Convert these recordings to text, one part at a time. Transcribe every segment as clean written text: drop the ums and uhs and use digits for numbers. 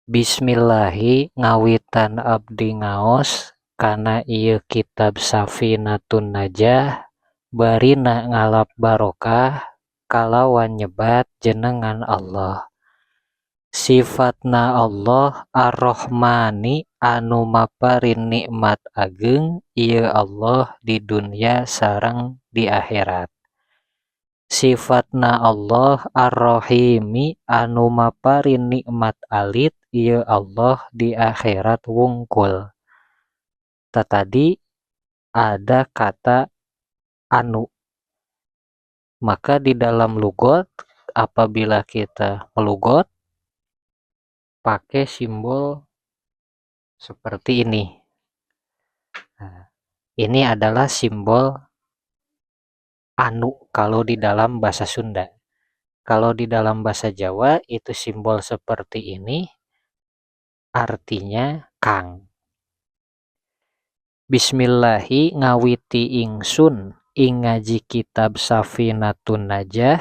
Bismillahi ngawitan abdi ngaos kana ieu kitab Safinatun Najah barina ngalap barokah kalawan nyebat jenengan Allah. Sifatna Allah Ar-Rahmani anu maparin nikmat ageung ieu Allah di dunya sareng di akhirat. Sifatna Allah Ar-Rahimi anu maparin nikmat alit ieu Allah di akhirat wungkul. Tadi ada kata anu. Maka di dalam lugot apabila kita melugot pakai simbol seperti ini. Nah, ini adalah simbol anu kalau di dalam bahasa Sunda. Kalau di dalam bahasa Jawa itu simbol seperti ini artinya Kang. Bismillahi ngawiti ingsun ing ngaji kitab Safinatun Najah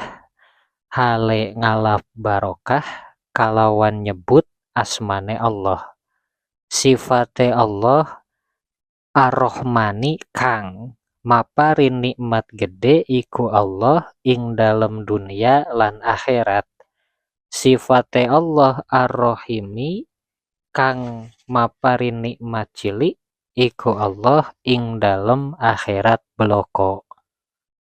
hale ngalap barokah kalawan nyebut asmane Allah. Sifate Allah Ar-Rahmani Kang maparin nikmat gede iku Allah ing dalam dunia lan akhirat. Sifate Allah Ar-Rahimi Kang maparin nikmat cilik iku Allah ing dalam akhirat beloko.